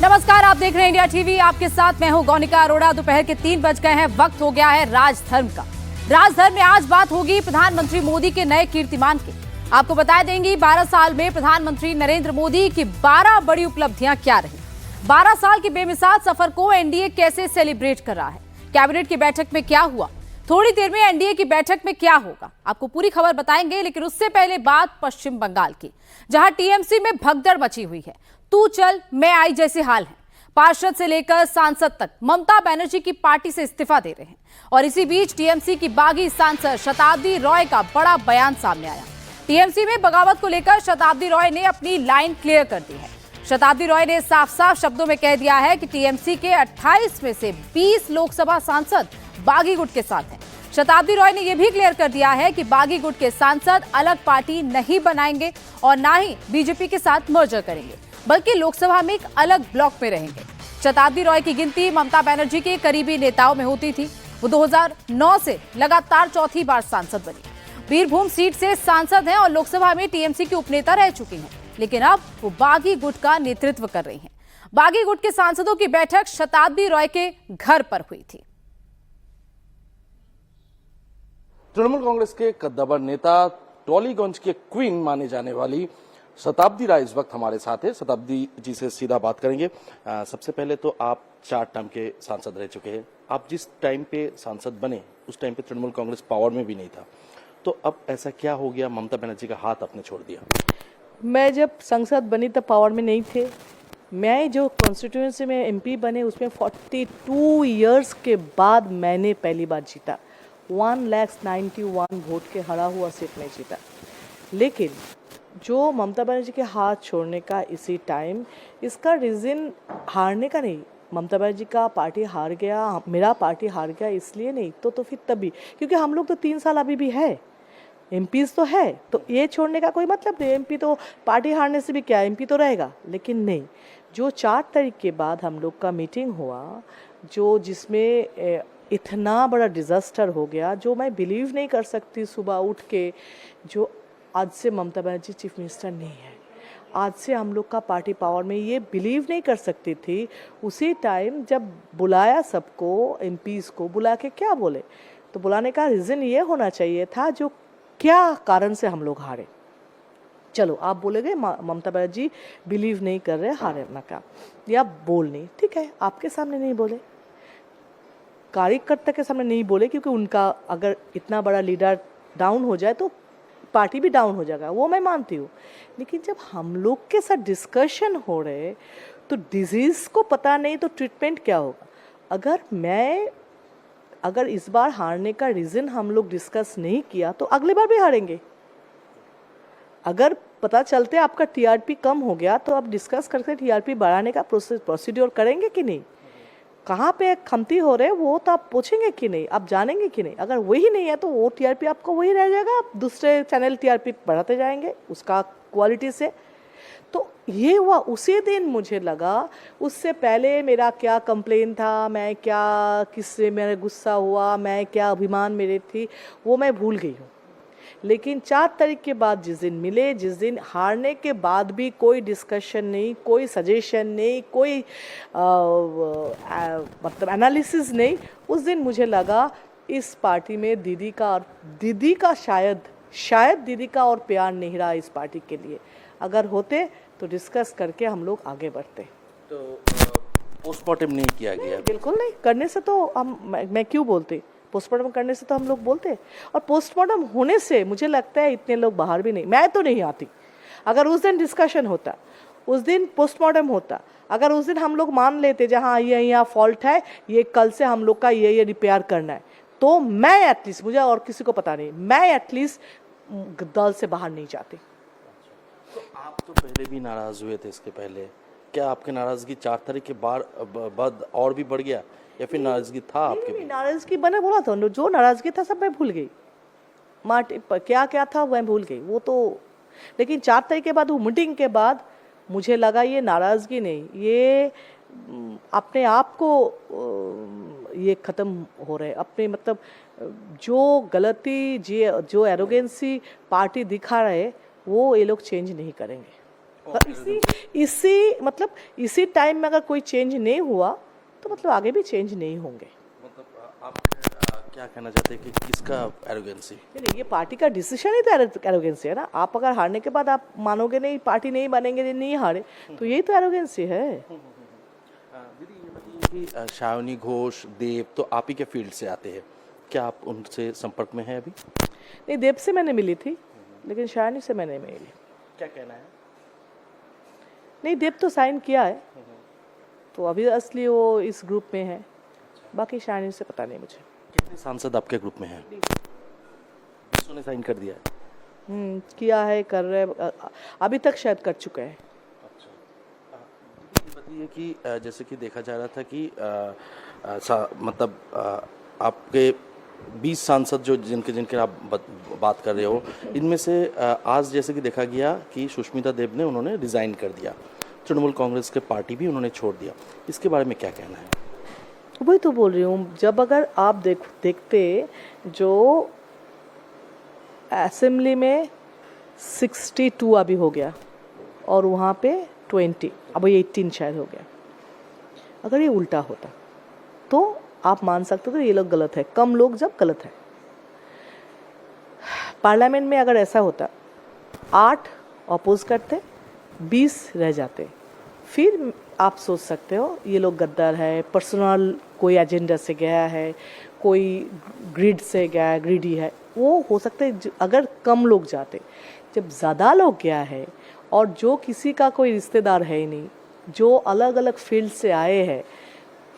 नमस्कार, आप देख रहे हैं इंडिया टीवी। आपके साथ मैं हूं गौनिका अरोड़ा। दोपहर के 3 बज गए हैं। वक्त हो गया है राजधर्म का। राजधर्म में आज बात होगी प्रधानमंत्री मोदी के नए कीर्तिमान की। आपको बता देंगे 12 साल में प्रधानमंत्री नरेंद्र मोदी की 12 बड़ी उपलब्धियां क्या रही। 12 साल की बेमिसाल सफर को एनडीए कैसे सेलिब्रेट कर रहा है, कैबिनेट की बैठक में क्या हुआ, थोड़ी देर में एनडीए की बैठक में क्या होगा, आपको पूरी खबर बताएंगे। लेकिन उससे पहले बात पश्चिम बंगाल की, जहां टीएमसी में भगदड़ मची हुई है। तू चल मैं आई जैसे हाल है। पार्षद से लेकर सांसद तक ममता बनर्जी की पार्टी से इस्तीफा दे रहे हैं। और इसी बीच टीएमसी की बागी सांसद शताब्दी रॉय का बड़ा बयान सामने आया। टीएमसी में बगावत को लेकर शताब्दी रॉय ने अपनी लाइन क्लियर कर दी है। शताब्दी रॉय ने साफ साफ शब्दों में कह दिया है कि टीएमसी के 28 में से 20 लोकसभा सांसद बागी गुट के साथ हैं। शताब्दी रॉय ने यह भी क्लियर कर दिया है कि बागी गुट के सांसद अलग पार्टी नहीं बनाएंगे और ना ही बीजेपी के साथ मर्जर करेंगे, बल्कि लोकसभा में एक अलग ब्लॉक में रहेंगे। शताब्दी रॉय की गिनती ममता बनर्जी के करीबी नेताओं में होती थी। वो 2009 से लगातार चौथी बार सांसद बनी। बीरभूम सीट से सांसद हैं और लोकसभा में टीएमसी की उपनेता रह चुकी हैं। लेकिन अब वो बागी गुट का नेतृत्व कर रही हैं। बागी गुट के सांसदों की बैठक शताब्दी रॉय के घर पर हुई थी। तृणमूल कांग्रेस के कद्दावर नेता, टॉलीगंज के क्वीन माने जाने वाली शताब्दी राय इस वक्त हमारे साथ है। शताब्दी जी से सीधा बात करेंगे। सबसे पहले तो आप 4 टर्म के सांसद रह चुके हैं। आप जिस टाइम पे सांसद बने उस टाइम पे तृणमूल कांग्रेस पावर में भी नहीं था, तो अब ऐसा क्या हो गया ममता बनर्जी का हाथ आपने छोड़ दिया? मैं जब सांसद बनी तब पावर में नहीं थे। मैं जो कॉन्स्टिट्यूएंसी में एमपी बने उसमें 42 इयर्स के बाद मैंने पहली बार जीता। 1,91,000 वोट के हरा हुआ सीट में जीता। लेकिन जो ममता बनर्जी के हाथ छोड़ने का इसी टाइम, इसका रीज़न हारने का नहीं, ममता बनर्जी का पार्टी हार गया, मेरा पार्टी हार गया इसलिए नहीं, तो फिर तभी, क्योंकि हम लोग तो 3 साल अभी भी है, एमपीज तो है, तो ये छोड़ने का कोई मतलब नहीं। एमपी तो पार्टी हारने से भी क्या, एमपी तो रहेगा। लेकिन नहीं, जो 4 तारीख के बाद हम लोग का मीटिंग हुआ, जो जिसमें इतना बड़ा डिज़ास्टर हो गया, जो मैं बिलीव नहीं कर सकती सुबह उठ के, जो आज से ममता बनर्जी चीफ मिनिस्टर नहीं है, आज से हम लोग का पार्टी पावर में, ये बिलीव नहीं कर सकती थी। उसी टाइम जब बुलाया सबको, एमपीज़ को बुला के क्या बोले, तो बुलाने का रीज़न ये होना चाहिए था जो क्या कारण से हम लोग हारे। चलो आप बोलेगे ममता बनर्जी बिलीव नहीं कर रहे, हारे ना का, या बोल नहीं, ठीक है, आपके सामने नहीं बोले, कार्यकर्ता के सामने नहीं बोले, क्योंकि उनका अगर इतना बड़ा लीडर डाउन हो जाए तो पार्टी भी डाउन हो जाएगा, वो मैं मानती हूँ। लेकिन जब हम लोग के साथ डिस्कशन हो रहे तो डिजीज़ को पता नहीं तो ट्रीटमेंट क्या होगा। अगर इस बार हारने का रीज़न हम लोग डिस्कस नहीं किया तो अगली बार भी हारेंगे। अगर पता चलते आपका टीआरपी कम हो गया तो आप डिस्कस करके टीआरपी बढ़ाने का प्रोसीड्योर करेंगे कि नहीं, कहाँ पे खमती हो रहे वो तो आप पूछेंगे कि नहीं, आप जानेंगे कि नहीं। अगर वही नहीं है तो वो टीआरपी आपको वही रह जाएगा, आप दूसरे चैनल टीआरपी बढ़ाते जाएंगे उसका क्वालिटी से। तो ये हुआ उसी दिन। मुझे लगा उससे पहले मेरा क्या कंप्लेन था, मैं क्या, किससे मेरा गुस्सा हुआ, मैं क्या अभिमान मेरे थी, वो मैं भूल गई हूँ। लेकिन 4 तारीख के बाद जिस दिन मिले, जिस दिन हारने के बाद भी कोई डिस्कशन नहीं, कोई सजेशन नहीं, कोई मतलब एनालिसिस नहीं, उस दिन मुझे लगा इस पार्टी में दीदी का शायद दीदी का और प्यार नहीं रहा इस पार्टी के लिए। अगर होते तो डिस्कस करके हम लोग आगे बढ़ते। तो पोस्टमार्टम नहीं किया गया? बिल्कुल नहीं, करने से तो मैं क्यों बोलती, पोस्टमार्टम करने से तो हम लोग बोलते। और पोस्टमार्टम होने से मुझे लगता है इतने लोग बाहर भी नहीं, मैं तो नहीं आती। अगर उस दिन डिस्कशन होता, उस दिन पोस्टमार्टम होता, अगर उस दिन हम लोग मान लेते जहाँ ये यहाँ फॉल्ट है, ये कल से हम लोग का ये रिपेयर करना है, तो मैं एटलीस्ट, मुझे और किसी को पता नहीं, मैं एटलीस्ट दल से बाहर नहीं जाती। तो आप तो पहले भी नाराज हुए थे इसके पहले, क्या आपकी नाराजगी 4 तारीख के बाद और भी बढ़ गया, या फिर नाराजगी था आपके भी? नाराजगी बना बोला था, जो नाराजगी था सब मैं भूल गई, क्या क्या था मैं भूल गई वो तो। लेकिन 4 तारीख के बाद वो मीटिंग के बाद मुझे लगा ये नाराजगी नहीं, ये अपने आप को ये ख़त्म हो रहे अपने, मतलब जो गलती जो एरोगेंसी पार्टी दिखा रहे वो ये लोग चेंज नहीं करेंगे। इसी टाइम में अगर कोई चेंज नहीं हुआ तो मतलब आगे भी चेंज नहीं होंगे। मतलब आप क्या कहना चाहते हैं कि किसका एरोगेंसी? नहीं, ये पार्टी का डिसीजन ही तो एरोगेंसी है ना। आप अगर हारने के बाद आप मानोगे नहीं, पार्टी नहीं बनेंगे, नहीं हारे, तो यही तो एरोगेंसी है। दीदी ये बताइए कि शावनी घोष, देव तो आप ही के फील्ड से आते हैं, क्या आप उनसे संपर्क में हैं अभी? नहीं, देव से मैंने मिली थी, लेकिन शायनी से मैंने मिली। क्या कहना है? नहीं, देव तो साइन किया है, तो अभी असली वो इस ग्रुप में है, बाकी शायनी से पता नहीं मुझे। कितने सांसद आपके ग्रुप में हैं? 20 ने साइन कर दिया है? किया है, कर रहे, अभी तक शायद कर चुके हैं। ये बताइए कि जैसे कि देखा जा रहा था कि मतलब आपके 20 सांसद जो जिनके आप बात कर रहे हो, इनमें से आज जैसे कि देखा गया कि सुष्मिता देव ने उन्होंने रिजाइन कर दिया, तृणमूल कांग्रेस के पार्टी भी उन्होंने छोड़ दिया, इसके बारे में क्या कहना है? वही तो बोल रही हूँ, जब अगर आप देखते जो असेंबली में 62 अभी हो गया और वहाँ पे 20, अब ये 18 शायद हो गया। अगर ये उल्टा होता तो आप मान सकते हो तो ये लोग गलत है, कम लोग जब गलत है। पार्लियामेंट में अगर ऐसा होता 8 अपोज करते, 20 रह जाते, फिर आप सोच सकते हो ये लोग गद्दार है, पर्सनल कोई एजेंडा से गया है, कोई ग्रिड से गया है, ग्रीडी है, वो हो सकता है अगर कम लोग जाते। जब ज़्यादा लोग गया है और जो किसी का कोई रिश्तेदार है ही नहीं, जो अलग अलग फील्ड से आए हैं,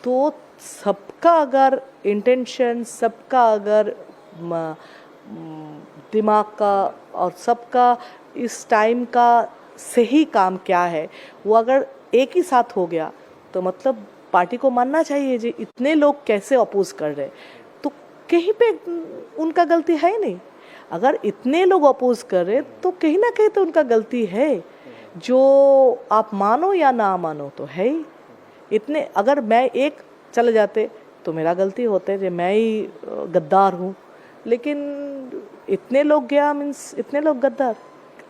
तो सबका अगर इंटेंशन, सबका अगर दिमाग का और सबका इस टाइम का सही काम क्या है, वो अगर एक ही साथ हो गया तो मतलब पार्टी को मानना चाहिए जी इतने लोग कैसे अपोज कर रहे, तो कहीं पे उनका गलती है ही नहीं। अगर इतने लोग अपोज कर रहे तो कहीं ना कहीं तो उनका गलती है, जो आप मानो या ना मानो तो है ही। इतने अगर मैं एक चले जाते तो मेरा गलती होते जो मैं ही गद्दार हूँ, लेकिन इतने लोग गया मीन्स इतने लोग गद्दार।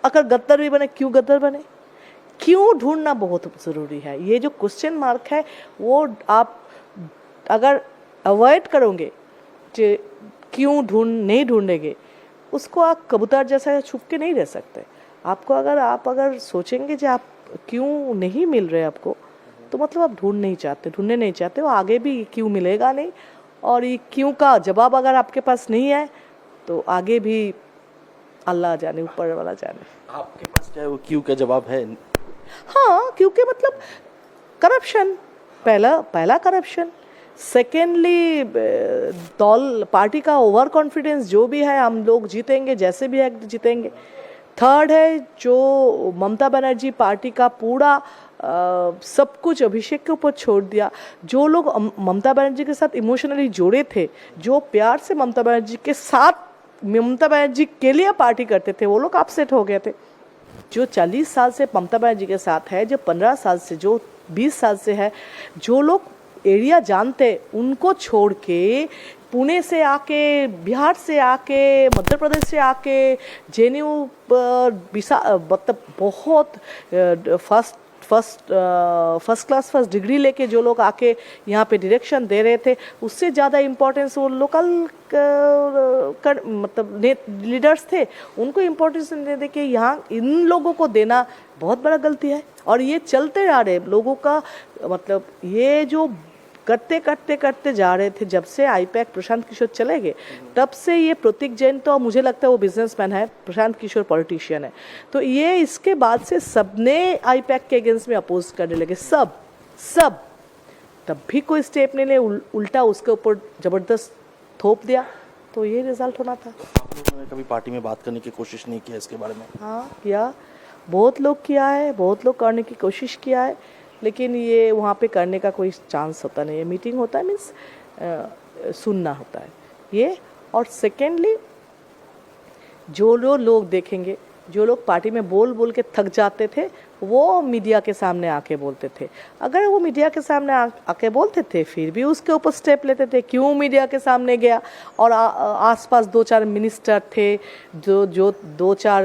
अगर गद्दार भी बने, क्यों गद्दार बने, क्यों ढूंढना बहुत ज़रूरी है। ये जो क्वेश्चन मार्क है वो आप अगर अवॉइड करोगे, क्यों नहीं ढूंढेंगे, उसको आप कबूतर जैसा छुप के नहीं रह सकते। आपको आप अगर सोचेंगे कि आप क्यों नहीं मिल रहे आपको, तो मतलब आप ढूंढने नहीं चाहते हो, आगे भी क्यों मिलेगा नहीं, और ये क्यों का जवाब अगर आपके पास नहीं है तो आगे भी अल्लाह जाने, ऊपर वाला जाने। आपके पास क्या है वो क्यों का जवाब है? हाँ, क्योंकि मतलब करप्शन, पहला करप्शन, सेकेंडली दल पार्टी का ओवर कॉन्फिडेंस, जो भी है हम लोग जीतेंगे, जैसे भी है जीतेंगे। थर्ड है जो ममता बनर्जी पार्टी का पूरा सब कुछ अभिषेक के ऊपर छोड़ दिया। जो लोग ममता बनर्जी के साथ इमोशनली जुड़े थे, जो प्यार से ममता बनर्जी के साथ, ममता बनर्जी के लिए पार्टी करते थे, वो लोग अपसेट हो गए थे। जो 40 साल से ममता बनर्जी के साथ है, जो 15 साल से, जो 20 साल से है, जो लोग एरिया जानते, उनको छोड़ के पुणे से आके, बिहार से आके, मध्य प्रदेश से आके, जेएनयू मतलब बहुत फर्स्ट क्लास फर्स्ट डिग्री लेके जो लोग आके यहाँ पे डायरेक्शन दे रहे थे, उससे ज़्यादा इम्पोर्टेंस वो लोकल मतलब लीडर्स थे, उनको इम्पोर्टेंस दे दे के यहाँ इन लोगों को देना बहुत बड़ा गलती है। और ये चलते जा रहे लोगों का मतलब ये जो करते जा रहे थे, जब से आईपैक प्रशांत किशोर चले गए तब से ये प्रतीक जैन, तो मुझे लगता है वो बिजनेसमैन है, प्रशांत किशोर पॉलिटिशियन है, तो ये इसके बाद से सबने आईपैक के अगेंस्ट में अपोज करने लगे, सब तब भी कोई स्टेप नहीं ले, उल्टा उसके ऊपर जबरदस्त थोप दिया, तो ये रिजल्ट होना था। आप लोगों ने कभी पार्टी में बात करने की कोशिश नहीं की इसके बारे में? हाँ किया, बहुत लोग किया है, बहुत लोग करने की कोशिश किया है, लेकिन ये वहाँ पे करने का कोई चांस होता नहीं है। मीटिंग होता है मीन्स सुनना होता है ये। और सेकेंडली जो लोग देखेंगे, जो लोग पार्टी में बोल बोल के थक जाते थे वो मीडिया के सामने आके बोलते थे। अगर वो मीडिया के सामने आके बोलते थे फिर भी उसके ऊपर स्टेप लेते थे। क्यों मीडिया के सामने गया? और आसपास 2-4 मिनिस्टर थे जो 2-4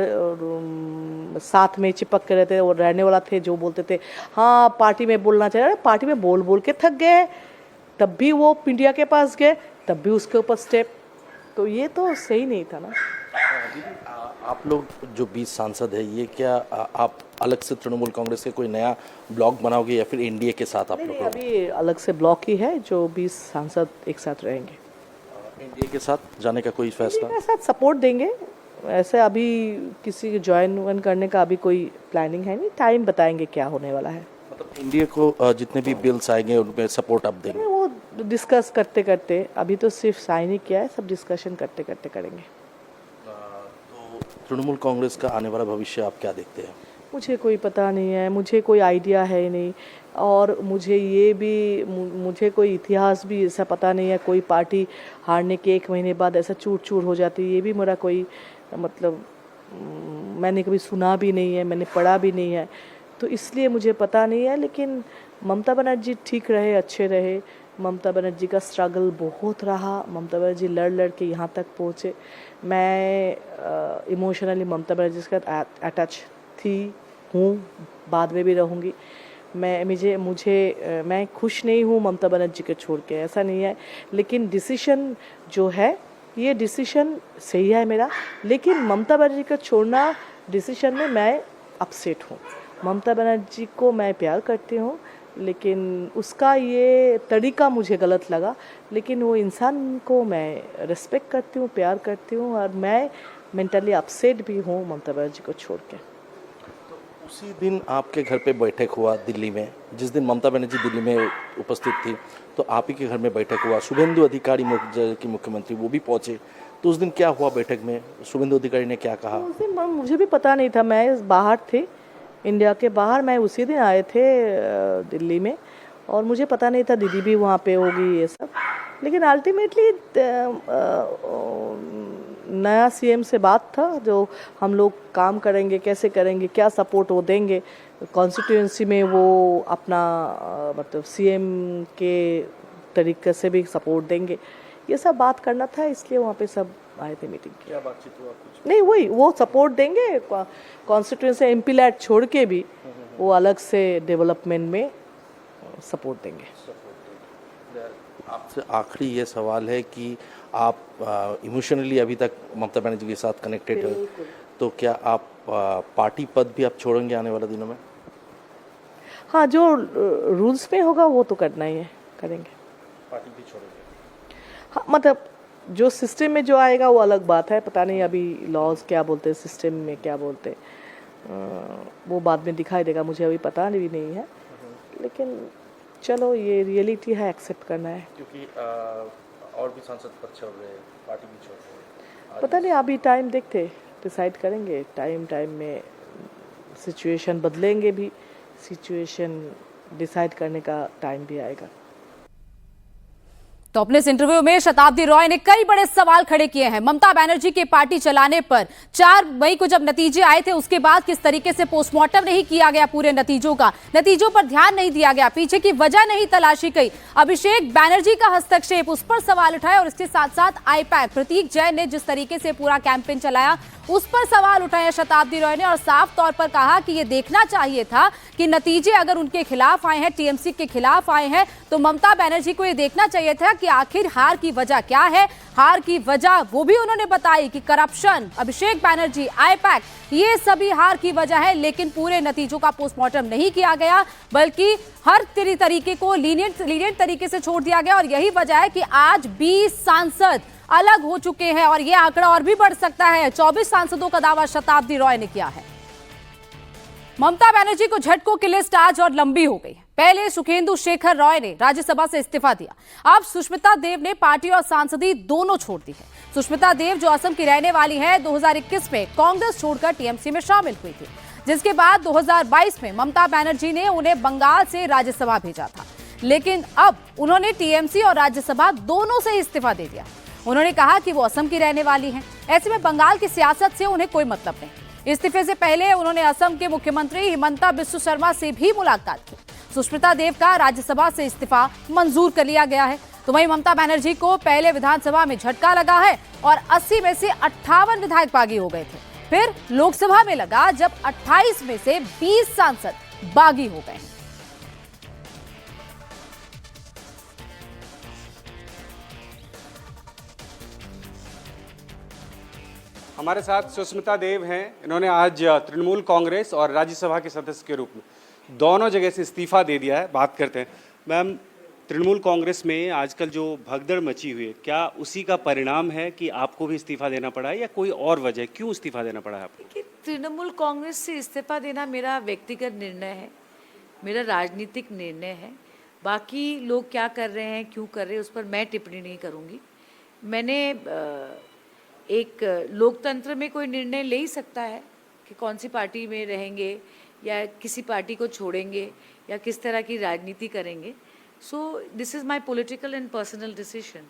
साथ में चिपक के रहते और रहने वाला थे जो बोलते थे हाँ पार्टी में बोलना चाहिए। पार्टी में बोल बोल के थक गए, तब भी वो मीडिया के पास गए, तब भी उसके ऊपर स्टेप। तो ये तो सही नहीं था ना। आप लोग जो 20 सांसद है, ये क्या आप अलग से तृणमूल कांग्रेस के कोई नया ब्लॉक बनाओगे या फिर एनडीए के साथ आप लोग? अभी अलग से ब्लॉक ही है जो 20 सांसद एक साथ रहेंगे। एनडीए के साथ जाने का कोई फैसला? के साथ सपोर्ट देंगे। ऐसे अभी किसी ज्वाइन करने का अभी कोई प्लानिंग है नहीं, टाइम बताएंगे क्या होने वाला है। मतलब एनडीए को जितने भी बिल्स आएंगे उनमें सपोर्ट आप देंगे? वो डिस्कस करते करते, अभी तो सिर्फ साइन ही किया है, सब डिस्कशन करते करते करेंगे। तो तृणमूल कांग्रेस का आने वाला भविष्य आप क्या देखते हैं? मुझे कोई पता नहीं है, मुझे कोई आइडिया है ही नहीं, और मुझे कोई इतिहास भी ऐसा पता नहीं है। कोई पार्टी हारने के 1 महीने बाद ऐसा चूर चूर हो जाती है, ये भी मेरा कोई मतलब मैंने कभी सुना भी नहीं है, मैंने पढ़ा भी नहीं है, तो इसलिए मुझे पता नहीं है। लेकिन ममता बनर्जी ठीक रहे, अच्छे रहे। ममता बनर्जी का स्ट्रगल बहुत रहा, ममता बनर्जी लड़ के यहाँ तक पहुँचे। मैं इमोशनली ममता बनर्जी के साथ अटैच हूँ, बाद में भी रहूँगी। मैं खुश नहीं हूँ ममता बनर्जी के छोड़ के, ऐसा नहीं है। लेकिन डिसीजन जो है ये डिसीजन सही है मेरा, लेकिन ममता बनर्जी का छोड़ना डिसीजन में मैं अपसेट हूँ। ममता बनर्जी को मैं प्यार करती हूँ, लेकिन उसका ये तरीका मुझे गलत लगा। लेकिन वो इंसान को मैं रिस्पेक्ट करती हूँ, प्यार करती हूँ, और मैं मेंटली अपसेट भी हूँ ममता बनर्जी को छोड़ के। उसी दिन आपके घर पे बैठक हुआ दिल्ली में, जिस दिन ममता बनर्जी दिल्ली में उपस्थित थी, तो आप ही के घर में बैठक हुआ। शुभेंदु अधिकारी की मुख्यमंत्री वो भी पहुंचे, तो उस दिन क्या हुआ बैठक में? शुभेंदु अधिकारी ने क्या कहा? उस दिन मुझे भी पता नहीं था, मैं बाहर थे, इंडिया के बाहर। मैं उसी दिन आए थे दिल्ली में, और मुझे पता नहीं था दीदी भी वहाँ पे होगी ये सब। लेकिन अल्टीमेटली नया सीएम से बात था, जो हम लोग काम करेंगे, कैसे करेंगे, क्या सपोर्ट वो देंगे कॉन्स्टिट्यूएंसी में, वो अपना मतलब सीएम के तरीके से भी सपोर्ट देंगे, ये सब बात करना था। इसलिए वहाँ पे सब आए थे मीटिंग की। क्या बातचीत हुआ? कुछ नहीं, वही वो सपोर्ट देंगे कॉन्स्टिट्यूएंसी एमपी लैट छोड़ के भी, वो अलग से डेवलपमेंट में सपोर्ट देंगे। आपसे आखिरी ये सवाल है कि आप इमोशनली अभी तक ममता बनर्जी के साथ कनेक्टेड हो, तो क्या आप पार्टी पद भी आप छोड़ेंगे आने वाले दिनों में? हाँ, जो रूल्स में होगा वो तो करना ही है, करेंगे। पार्टी भी छोड़ेंगे? हाँ, मतलब जो सिस्टम में जो आएगा वो अलग बात है। पता नहीं अभी लॉज क्या बोलते हैं, सिस्टम में क्या बोलते हैं, वो बाद में दिखाई देगा, मुझे अभी पता नहीं है। लेकिन चलो, ये रियलिटी है, एक्सेप्ट करना है। क्योंकि और भी सांसद पद छोड़ रहे हैं, पार्टी भी छोड़ रहे हैं। पता नहीं, अभी टाइम देखते, डिसाइड करेंगे। टाइम में सिचुएशन बदलेंगे भी, सिचुएशन डिसाइड करने का टाइम भी आएगा। तो अपने इस इंटरव्यू में शताब्दी रॉय ने कई बड़े सवाल खड़े किए हैं। ममता बनर्जी के पार्टी चलाने पर 4 मई को जब नतीजे आए थे, उसके बाद किस तरीके से पोस्टमार्टम नहीं किया गया पूरे नतीजों का, नतीजों पर ध्यान नहीं दिया गया, पीछे की वजह नहीं तलाशी गई, अभिषेक बैनर्जी का हस्तक्षेप, उस पर सवाल उठाए, और इसके साथ साथ आईपैक प्रतीक जैन ने जिस तरीके से पूरा कैंपेन चलाया उस पर सवाल उठाया शताब्दी रॉय ने, और साफ तौर पर कहा कि ये देखना चाहिए था कि नतीजे अगर उनके खिलाफ आए हैं, टीएमसी के खिलाफ आए हैं, तो ममता बनर्जी को ये देखना चाहिए था कि आखिर हार की वजह क्या है। हार की वजह वो भी उन्होंने बताई कि करप्शन, अभिषेक बैनर्जी, आईपैक, ये सभी हार की वजह है। लेकिन पूरे नतीजों का पोस्टमार्टम नहीं किया गया, बल्कि हर तरीके को लीनियंट तरीके से छोड़ दिया गया, और यही वजह है कि आज 20 सांसद अलग हो चुके हैं, और यह आंकड़ा और भी बढ़ सकता है। 24 सांसदों का दावा शताब्दी रॉय ने किया है। ममता बनर्जी को झटकों की लिस्ट आज और लंबी हो गई। पहले सुखेंदु शेखर रॉय ने राज्यसभा से इस्तीफा दिया, अब सुष्मिता देव ने पार्टी और सांसदी दोनों छोड़ दी है। सुष्मिता देव, जो असम की रहने वाली है, 2021 में कांग्रेस छोड़कर टीएमसी में शामिल हुई थी, जिसके बाद 2022 में ममता बनर्जी ने उन्हें बंगाल से राज्यसभा भेजा था। लेकिन अब उन्होंने टीएमसी और राज्यसभा दोनों से इस्तीफा दे दिया। उन्होंने कहा कि वो असम की रहने वाली हैं, ऐसे में बंगाल की सियासत से उन्हें कोई मतलब नहीं। इस्तीफे से पहले उन्होंने असम के मुख्यमंत्री हिमंता बिस्वा शर्मा से भी मुलाकात की। सुष्मिता देव का राज्यसभा से इस्तीफा मंजूर कर लिया गया है। तो वहीं ममता बनर्जी को पहले विधानसभा में झटका लगा है और 80 में से 58 विधायक बागी हो गए थे। फिर लोकसभा में लगा जब 28 में से 20 सांसद बागी हो गए। हमारे साथ सुष्मिता देव हैं। इन्होंने आज तृणमूल कांग्रेस और राज्यसभा के सदस्य के रूप में दोनों जगह से इस्तीफा दे दिया है। बात करते हैं मैम, तृणमूल कांग्रेस में आजकल जो भगदड़ मची हुई है, क्या उसी का परिणाम है कि आपको भी इस्तीफा देना पड़ा है या कोई और वजह, क्यों इस्तीफा देना पड़ा है आपको? देखिए, तृणमूल कांग्रेस से इस्तीफा देना मेरा व्यक्तिगत निर्णय है, मेरा राजनीतिक निर्णय है। बाकी लोग क्या कर रहे हैं, क्यों कर रहे हैं, उस पर मैं टिप्पणी नहीं करूँगी। मैंने एक लोकतंत्र में कोई निर्णय ले ही सकता है कि कौन सी पार्टी में रहेंगे या किसी पार्टी को छोड़ेंगे या किस तरह की राजनीति करेंगे। So this is my political and personal decision.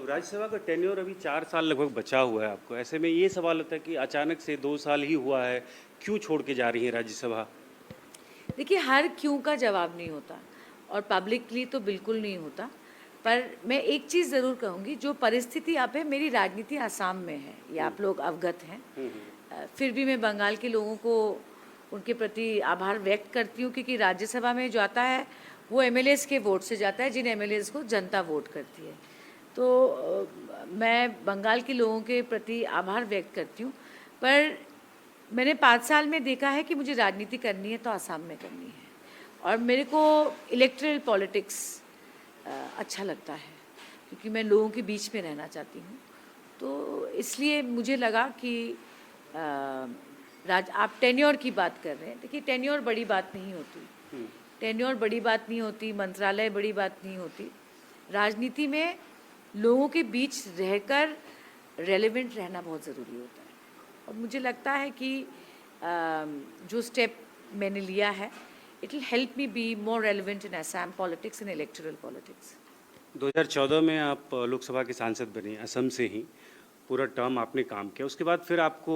Rajya Sabha का टेन्योर अभी 4 साल लगभग बचा हुआ है आपको, ऐसे में ये सवाल होता है कि अचानक से 2 साल ही हुआ है, क्यों छोड़ के जा रही है राज्यसभा? देखिए, हर क्यों का जवाब नहीं होता और पब्लिकली तो बिल्कुल नहीं होता। पर मैं एक चीज़ ज़रूर कहूँगी, जो परिस्थिति अब है, मेरी राजनीति आसाम में है, ये आप लोग अवगत हैं। फिर भी मैं बंगाल के लोगों को उनके प्रति आभार व्यक्त करती हूँ, क्योंकि राज्यसभा में जो आता है वो एमएलएस के वोट से जाता है, जिन एमएलएस को जनता वोट करती है। तो मैं बंगाल के लोगों के प्रति आभार व्यक्त करती हूँ। पर मैंने 5 साल में देखा है कि मुझे राजनीति करनी है तो आसाम में करनी है, और मेरे को इलेक्टरल पॉलिटिक्स अच्छा लगता है, क्योंकि मैं लोगों के बीच में रहना चाहती हूँ। तो इसलिए मुझे लगा कि आप टेन्योर की बात कर रहे हैं। देखिए, टेन्योर बड़ी बात नहीं होती, टेन्योर बड़ी बात नहीं होती, मंत्रालय बड़ी बात नहीं होती। राजनीति में लोगों के बीच रहकर रेलेवेंट रहना बहुत ज़रूरी होता है, और मुझे लगता है कि जो स्टेप मैंने लिया है, it will help me be more relevant in Assam politics and electoral politics. 2014 में आप लोकसभा के सांसद बने, असम से ही पूरा टर्म आपने काम किया। उसके बाद फिर आपको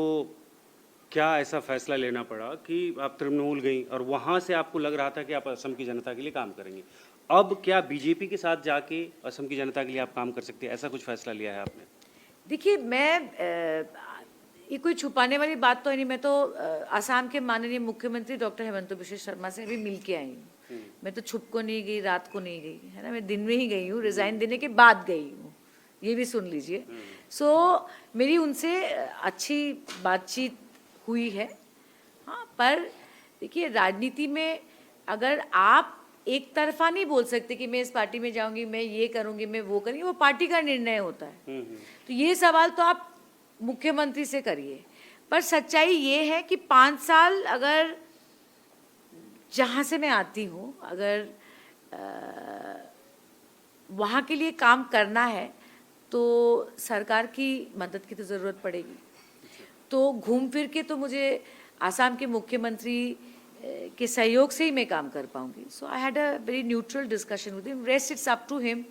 क्या ऐसा फैसला लेना पड़ा कि आप तृणमूल गई और वहाँ से आपको लग रहा था कि आप असम की जनता के लिए काम करेंगे? अब क्या बीजेपी के साथ जाके असम की जनता के लिए आप काम कर सकते हैं, ऐसा कुछ फैसला लिया है आपने? देखिए, मैं ये कोई छुपाने वाली बात तो है नहीं। मैं तो आसाम के माननीय मुख्यमंत्री डॉक्टर हिमंत बिस्वा शर्मा से भी मिल के आई हूँ। मैं तो छुप को नहीं गई, रात को नहीं गई, है ना। मैं दिन में ही गई हूँ, रिज़ाइन देने के बाद गई हूँ, ये भी सुन लीजिए। सो मेरी उनसे अच्छी बातचीत हुई है। हाँ, पर देखिए, राजनीति में अगर आप एक तरफा नहीं बोल सकते कि मैं इस पार्टी में जाऊंगी, मैं ये करूंगी, मैं वो करूंगी, वो पार्टी का निर्णय होता है। तो ये सवाल तो आप मुख्यमंत्री से करिए। पर सच्चाई ये है कि 5 साल अगर जहाँ से मैं आती हूँ, अगर वहाँ के लिए काम करना है तो सरकार की मदद की तो ज़रूरत पड़ेगी। तो घूम फिर के तो मुझे आसाम के मुख्यमंत्री के सहयोग से ही मैं काम कर पाऊंगी। So I had a very neutral discussion with him. Rest it's up to him,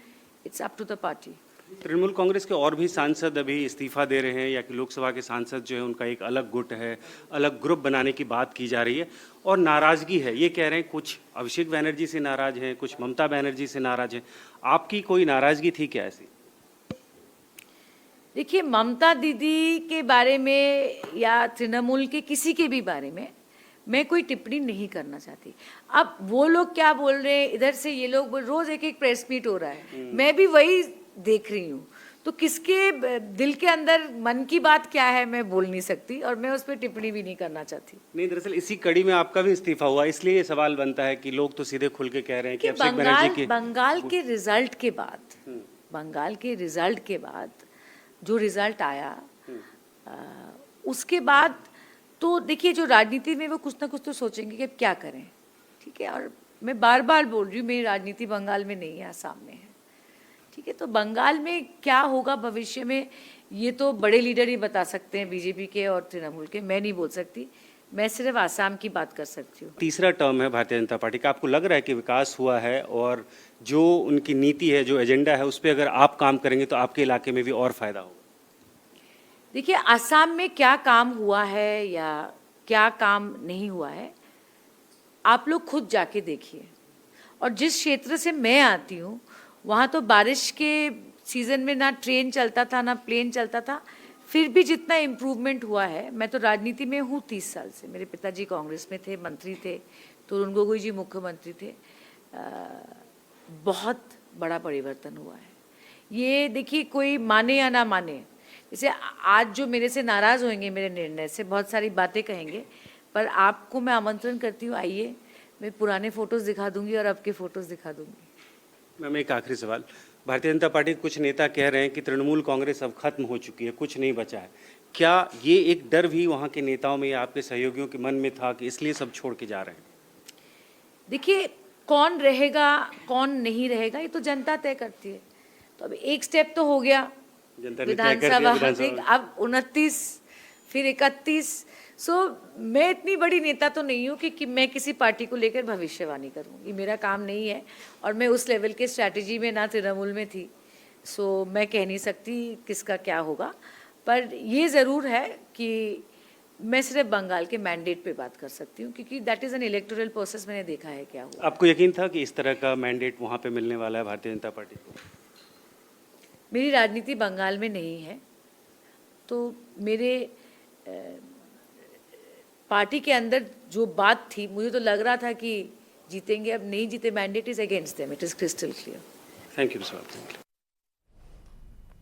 it's up to the party. Trinamool Congress के और भी सांसद अभी इस्तीफा दे रहे हैं, या कि लोकसभा के सांसद जो है उनका एक अलग गुट है, अलग ग्रुप बनाने की बात की जा रही है और नाराजगी है। ये कह रहे हैं कुछ अभिषेक बनर्जी से नाराज हैं, कुछ ममता बनर्जी से नाराज हैं। आपकी कोई नाराजगी थी क्या ऐसी? देखिए, ममता दीदी के बारे में या तृणमूल के किसी के भी बारे में मैं कोई टिप्पणी नहीं करना चाहती। अब वो लोग क्या बोल रहे हैं, इधर से ये लोग रोज एक प्रेस मीट हो रहा है, मैं भी वही देख रही हूँ। तो किसके दिल के अंदर मन की बात क्या है मैं बोल नहीं सकती, और मैं उस पर टिप्पणी भी नहीं करना चाहती। नहीं, दरअसल इसी कड़ी में आपका भी इस्तीफा हुआ, इसलिए ये सवाल बनता है कि लोग तो सीधे खुल के कह रहे हैं कि अभिषेक बनर्जी के बंगाल के रिजल्ट के बाद, बंगाल के रिजल्ट के बाद जो रिजल्ट आया, उसके बाद तो देखिए, जो राजनीति में वो कुछ ना कुछ तो सोचेंगे कि अब क्या करें। ठीक है, और मैं बार बार बोल रही हूँ, मेरी राजनीति बंगाल में नहीं है, आसाम में है। ठीक है, तो बंगाल में क्या होगा भविष्य में, ये तो बड़े लीडर ही बता सकते हैं, बीजेपी के और तृणमूल के। मैं नहीं बोल सकती, मैं सिर्फ आसाम की बात कर सकती हूँ। तीसरा टर्म है भारतीय जनता पार्टी का, आपको लग रहा है कि विकास हुआ है और जो उनकी नीति है, जो एजेंडा है, उस पर अगर आप काम करेंगे तो आपके इलाके में भी और फायदा होगा? देखिए, असम में क्या काम हुआ है या क्या काम नहीं हुआ है, आप लोग खुद जाके देखिए। और जिस क्षेत्र से मैं आती हूँ, वहाँ तो बारिश के सीज़न में ना ट्रेन चलता था ना प्लेन चलता था, फिर भी जितना इम्प्रूवमेंट हुआ है। मैं तो राजनीति में हूँ 30 साल से, मेरे पिताजी कांग्रेस में थे, मंत्री थे, तरुण गोगोई जी मुख्यमंत्री थे। बहुत बड़ा परिवर्तन हुआ है। ये देखिए, कोई माने या ना माने, जैसे आज जो मेरे से नाराज़ होंगे मेरे निर्णय से, बहुत सारी बातें कहेंगे, पर आपको मैं आमंत्रण करती हूँ, आइए, मैं पुराने फ़ोटोज़ दिखा दूंगी और अब के फ़ोटोज़ दिखा दूंगी। मैम, एक आखिरी सवाल। भारतीय जनता पार्टी के कुछ नेता कह रहे हैं कि तृणमूल कांग्रेस अब खत्म हो चुकी है, कुछ नहीं बचा है। क्या ये एक डर भी वहाँ के नेताओं में या आपके सहयोगियों के मन में था कि इसलिए सब छोड़ के जा रहे हैं? देखिए, कौन रहेगा कौन नहीं रहेगा ये तो जनता तय करती है। तो अब एक स्टेप तो हो गया जनता ने तय कर दिया विधानसभा, अब 29 फिर 31। सो मैं इतनी बड़ी नेता तो नहीं हूँ कि मैं किसी पार्टी को लेकर भविष्यवाणी करूँ, ये मेरा काम नहीं है। और मैं उस लेवल के स्ट्रैटेजी में ना तृणमूल में थी, सो मैं कह नहीं सकती किसका क्या होगा। पर ये ज़रूर है कि मैं सिर्फ बंगाल के मैंडेट पे बात कर सकती हूँ, क्योंकि that is an electoral process, मैंने देखा है क्या हुआ। आपको यकीन था कि इस तरह का मैंडेट वहाँ पे मिलने वाला है भारतीय जनता पार्टी को? मेरी राजनीति बंगाल में नहीं है, तो मेरे पार्टी के अंदर जो बात थी, मुझे तो लग रहा था कि जीतेंगे। अब नहीं जीते, mandate is against them, it is crystal clear. Thank you sir.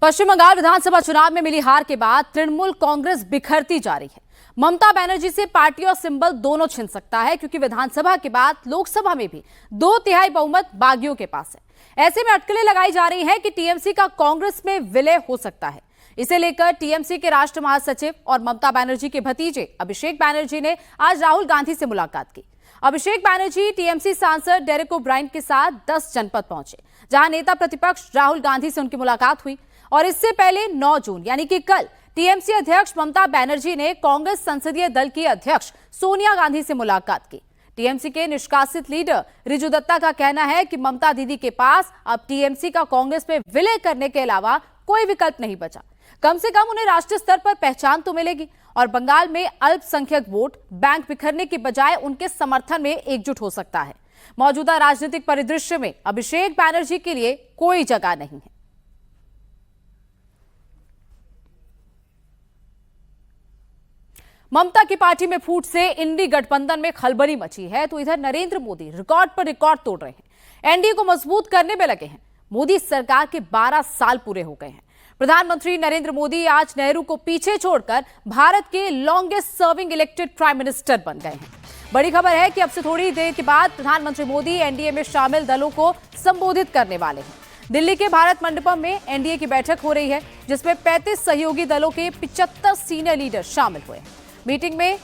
Paschim Bengal विधानसभा चुनाव में मिली हार के बाद तृणमूल कांग्रेस बिखरती जा रही है। ममता बनर्जी से पार्टी और सिंबल दोनों छिन सकता है, क्योंकि विधानसभा के बाद लोकसभा में भी 2/3 बहुमत बागियों के पास है। ऐसे में अटकलें लगाई जा रही हैं कि टीएमसी का कांग्रेस में विलय हो सकता है। इसे लेकर टीएमसी के राष्ट्र महासचिव और ममता बनर्जी के भतीजे अभिषेक बनर्जी ने आज राहुल गांधी से मुलाकात की। अभिषेक बनर्जी टीएमसी सांसद डेरेक ओब्रायन के साथ 10 जनपद पहुंचे, जहां नेता प्रतिपक्ष राहुल गांधी से उनकी मुलाकात हुई। और इससे पहले 9 जून यानी कि कल टीएमसी अध्यक्ष ममता बनर्जी ने कांग्रेस संसदीय दल की अध्यक्ष सोनिया गांधी से मुलाकात की। टीएमसी के निष्कासित लीडर रिजू दत्ता का कहना है कि ममता दीदी के पास अब टीएमसी का कांग्रेस में विलय करने के अलावा कोई विकल्प नहीं बचा। कम से कम उन्हें राष्ट्रीय स्तर पर पहचान तो मिलेगी और बंगाल में अल्पसंख्यक वोट बैंक बिखरने की बजाय उनके समर्थन में एकजुट हो सकता है। मौजूदा राजनीतिक परिदृश्य में अभिषेक बनर्जी के लिए कोई जगह नहीं है। ममता की पार्टी में फूट से इंडी गठबंधन में खलबली मची है, तो इधर नरेंद्र मोदी रिकॉर्ड पर रिकॉर्ड तोड़ रहे हैं, एनडीए को मजबूत करने में लगे हैं। मोदी सरकार के 12 साल पूरे हो गए हैं। प्रधानमंत्री नरेंद्र मोदी आज नेहरू को पीछे छोड़कर भारत के longest serving elected prime minister बन गए हैं। बड़ी खबर है कि अब से थोड़ी देर के बाद प्रधानमंत्री मोदी एनडीए में शामिल दलों को संबोधित करने वाले हैं। दिल्ली के भारत मंडपम में एनडीए की बैठक हो रही है, जिसमें 35 सहयोगी दलों के 75 सीनियर लीडर शामिल हुए। मीटिंग में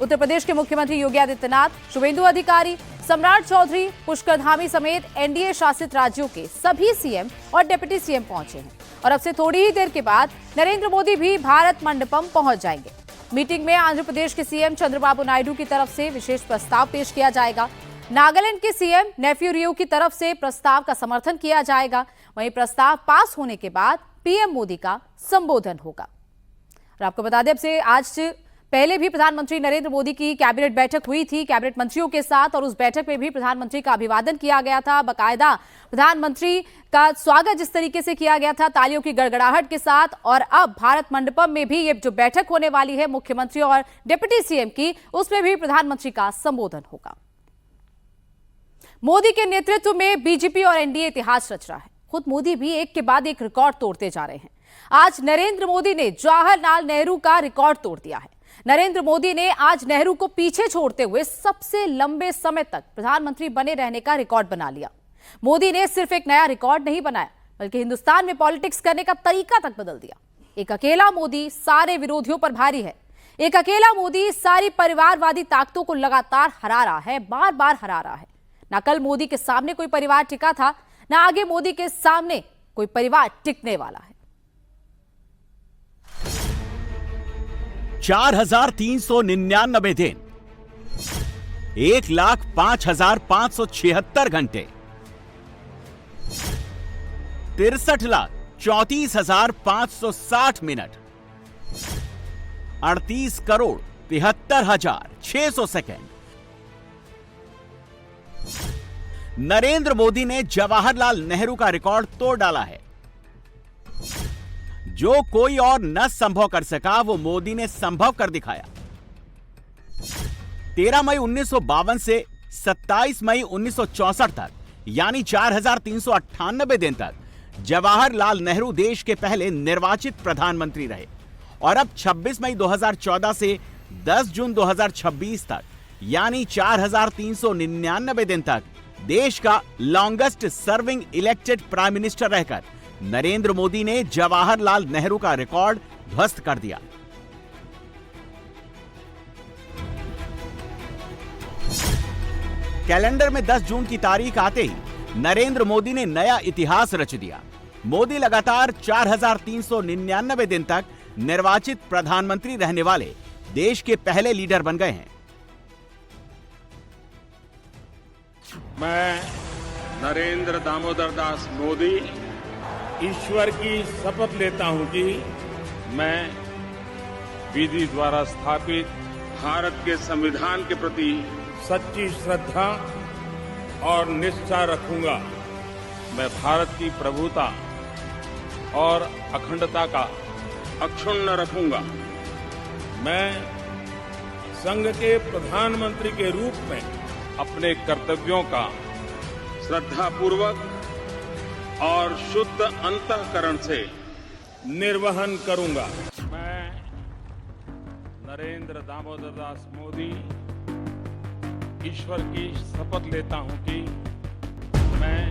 उत्तर प्रदेश के मुख्यमंत्री योगी आदित्यनाथ, शुभेंदु अधिकारी, सम्राट चौधरी, पुष्कर धामी समेत एनडीए शासित राज्यों के सभी सीएम और डिप्टी सीएम पहुंचे हैं। और अब से थोड़ी ही देर के बाद नरेंद्र मोदी भी भारत मंडपम पहुंच जाएंगे। मीटिंग में आंध्र प्रदेश के सीएम चंद्रबाबू नायडू की तरफ से विशेष प्रस्ताव पेश किया जाएगा। नागालैंड के सीएम नेफ्यू रियो की तरफ से प्रस्ताव का समर्थन किया जाएगा। वहीं प्रस्ताव पास होने के बाद पीएम मोदी का संबोधन होगा। और आपको बता दें, अब से आज पहले भी प्रधानमंत्री नरेंद्र मोदी की कैबिनेट बैठक हुई थी कैबिनेट मंत्रियों के साथ, और उस बैठक में भी प्रधानमंत्री का अभिवादन किया गया था। बाकायदा प्रधानमंत्री का स्वागत जिस तरीके से किया गया था, तालियों की गड़गड़ाहट के साथ। और अब भारत मंडपम में भी ये जो बैठक होने वाली है मुख्यमंत्री और डिप्टी सीएम की, उसमें भी प्रधानमंत्री का संबोधन होगा। मोदी के नेतृत्व में बीजेपी और एनडीए इतिहास रच रहा है। खुद मोदी भी एक के बाद एक रिकॉर्ड तोड़ते जा रहे हैं। आज नरेंद्र मोदी ने जवाहरलाल नेहरू का रिकॉर्ड तोड़ दिया है। नरेंद्र मोदी ने आज नेहरू को पीछे छोड़ते हुए सबसे लंबे समय तक प्रधानमंत्री बने रहने का रिकॉर्ड बना लिया। मोदी ने सिर्फ एक नया रिकॉर्ड नहीं बनाया, बल्कि हिंदुस्तान में पॉलिटिक्स करने का तरीका तक बदल दिया। एक अकेला मोदी सारे विरोधियों पर भारी है। एक अकेला मोदी सारी परिवारवादी ताकतों को लगातार हरा रहा है, बार बार हरा रहा है। ना कल मोदी के सामने कोई परिवार टिका था, ना आगे मोदी के सामने कोई परिवार टिकने वाला है। 4,399 दिन, 1,05,576 घंटे, 63,34,560 मिनट, 38,73,600 सेकेंड। नरेंद्र मोदी ने जवाहरलाल नेहरू का रिकॉर्ड तोड़ डाला है। जो कोई और न संभव कर सका वो मोदी ने संभव कर दिखाया। 13 मई 1952 से 27 मई 1964 तक यानी 4,398 दिन तक जवाहरलाल नेहरू देश के पहले निर्वाचित प्रधानमंत्री रहे और अब 26 मई 2014 से 10 जून 2026 तक यानी 4,399 दिन तक देश का longest serving elected prime minister रहकर नरेंद्र मोदी ने जवाहरलाल नेहरू का रिकॉर्ड ध्वस्त कर दिया। कैलेंडर में 10 जून की तारीख आते ही नरेंद्र मोदी ने नया इतिहास रच दिया। मोदी लगातार 4,399 दिन तक निर्वाचित प्रधानमंत्री रहने वाले देश के पहले लीडर बन गए हैं। मैं नरेंद्र दामोदर दास मोदी ईश्वर की शपथ लेता हूं कि मैं विधि द्वारा स्थापित भारत के संविधान के प्रति सच्ची श्रद्धा और निष्ठा रखूंगा। मैं भारत की प्रभुता और अखंडता का अक्षुण्ण रखूंगा। मैं संघ के प्रधानमंत्री के रूप में अपने कर्तव्यों का श्रद्धापूर्वक और शुद्ध अंतःकरण से निर्वहन करूंगा। मैं नरेंद्र दामोदर दास मोदी ईश्वर की शपथ लेता हूं कि मैं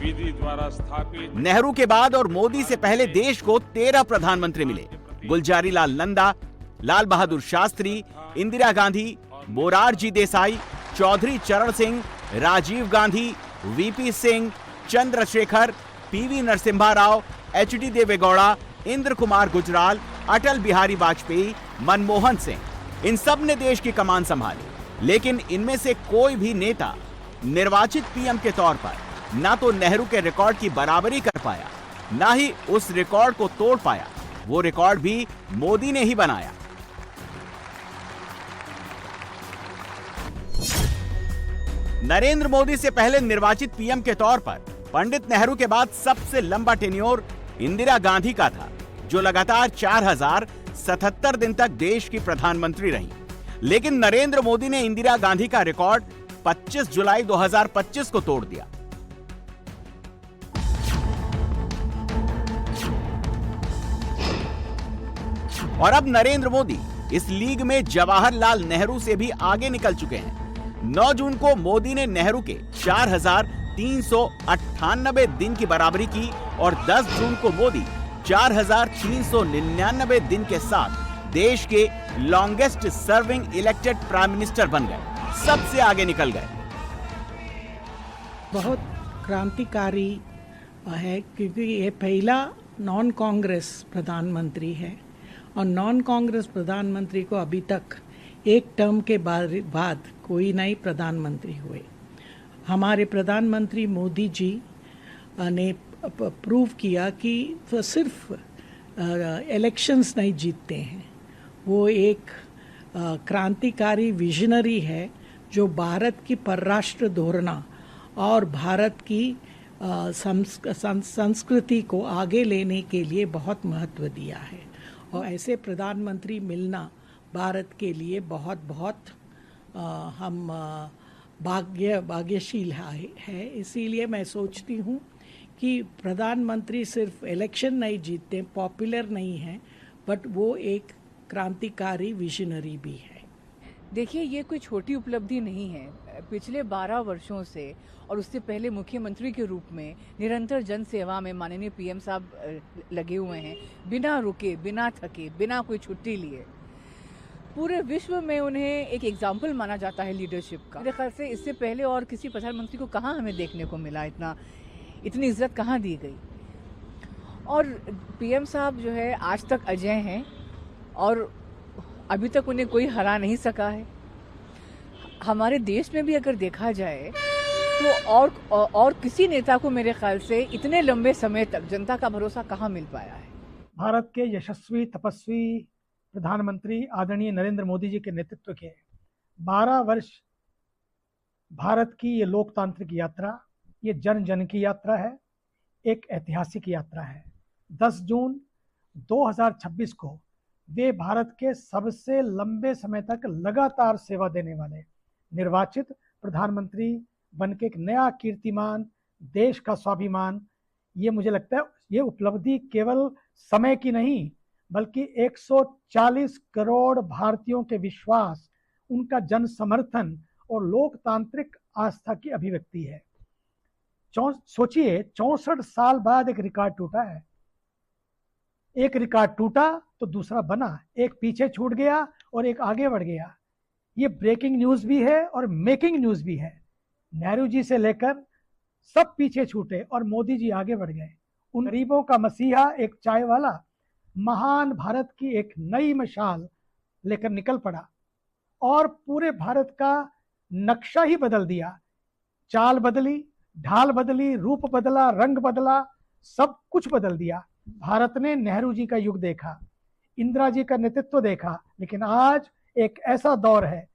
विधि द्वारा स्थापित। नेहरू के बाद और मोदी से पहले देश को 13 प्रधानमंत्री मिले। Gulzari Lal Nanda, Lal Bahadur Shastri, Indira Gandhi, Morarji Desai, Chaudhary Charan Singh, Rajiv Gandhi, VP Singh, Chandrashekhar, PV Narasimha Rao, HD Devegowda, Indra Kumar Gujral, Atal Bihari Vajpayee, Manmohan Singh, इन सब ने देश की कमान संभाली। लेकिन इनमें से कोई भी नेता निर्वाचित पीएम के तौर पर ना तो नेहरू के रिकॉर्ड की बराबरी कर पाया, ना ही उस रिकॉर्ड को तोड़ पाया। वो रिकॉर्ड भी मोदी ने ही बनाया। नरेंद्र मोदी से पहले निर्वाचित पीएम के तौर पर पंडित नेहरू के बाद सबसे लंबा टेन्योर इंदिरा गांधी का था, जो लगातार 4,077 दिन तक देश की प्रधानमंत्री रही। लेकिन नरेंद्र मोदी ने इंदिरा गांधी का रिकॉर्ड 25 जुलाई 2025 को तोड़ दिया। और अब नरेंद्र मोदी इस लीग में जवाहरलाल नेहरू से भी आगे निकल चुके हैं। 9 जून को मोदी ने नेहरू के 4,398 दिन की बराबरी की और 10 जून को मोदी 4,399 दिन के साथ देश के longest serving elected prime minister बन गए, सबसे आगे निकल गए। बहुत क्रांतिकारी है क्योंकि ये पहला नॉन कांग्रेस प्रधानमंत्री है और नॉन कांग्रेस प्रधानमंत्री को अभी तक एक टर्म के बाद कोई नए प्रधानमंत्री हुए। हमारे प्रधानमंत्री मोदी जी ने प्रूव किया कि वो सिर्फ इलेक्शंस नहीं जीतते हैं, वो एक क्रांतिकारी विजनरी है जो भारत की परराष्ट्र धोरणा और भारत की संस्कृति को आगे लेने के लिए बहुत महत्व दिया है। और ऐसे प्रधानमंत्री मिलना भारत के लिए बहुत बहुत हम भाग्यशील है। इसीलिए मैं सोचती हूँ कि प्रधानमंत्री सिर्फ इलेक्शन नहीं जीतते, पॉपुलर नहीं है, बट वो एक क्रांतिकारी विजनरी भी है। देखिए, ये कोई छोटी उपलब्धि नहीं है। पिछले 12 वर्षों से और उससे पहले मुख्यमंत्री के रूप में निरंतर जन सेवा में माननीय पीएम साहब लगे हुए हैं, बिना रुके, बिना थके, बिना कोई छुट्टी लिए। पूरे विश्व में उन्हें एक एग्जाम्पल माना जाता है लीडरशिप का। मेरे ख्याल से इससे पहले और किसी प्रधानमंत्री को कहाँ हमें देखने को मिला, इतनी इज्जत कहाँ दी गई। और पीएम साहब जो है आज तक अजय हैं और अभी तक उन्हें कोई हरा नहीं सका है। हमारे देश में भी अगर देखा जाए तो और किसी नेता को मेरे ख्याल से इतने लंबे समय तक जनता का भरोसा कहाँ मिल पाया है। भारत के यशस्वी तपस्वी प्रधानमंत्री आदरणीय नरेंद्र मोदी जी के नेतृत्व के 12 वर्ष भारत की ये लोकतांत्रिक यात्रा, ये जन जन की यात्रा है, एक ऐतिहासिक यात्रा है। 10 जून 2026 को वे भारत के सबसे लंबे समय तक लगातार सेवा देने वाले निर्वाचित प्रधानमंत्री बन के एक नया कीर्तिमान, देश का स्वाभिमान, ये मुझे लगता है ये उपलब्धि केवल समय की नहीं बल्कि 140 करोड़ भारतीयों के विश्वास, उनका जन समर्थन और लोकतांत्रिक आस्था की अभिव्यक्ति है। सोचिए 64 साल बाद एक रिकॉर्ड टूटा है। एक रिकॉर्ड टूटा तो दूसरा बना, एक पीछे छूट गया और एक आगे बढ़ गया। ये ब्रेकिंग न्यूज भी है और मेकिंग न्यूज भी है। नेहरू जी से लेकर सब पीछे छूटे और मोदी जी आगे बढ़ गए। उन गरीबों का मसीहा, एक चाय वाला, महान भारत की एक नई मशाल लेकर निकल पड़ा और पूरे भारत का नक्शा ही बदल दिया। चाल बदली, ढाल बदली, रूप बदला, रंग बदला, सब कुछ बदल दिया। भारत ने नेहरू जी का युग देखा, इंदिरा जी का नेतृत्व देखा, लेकिन आज एक ऐसा दौर है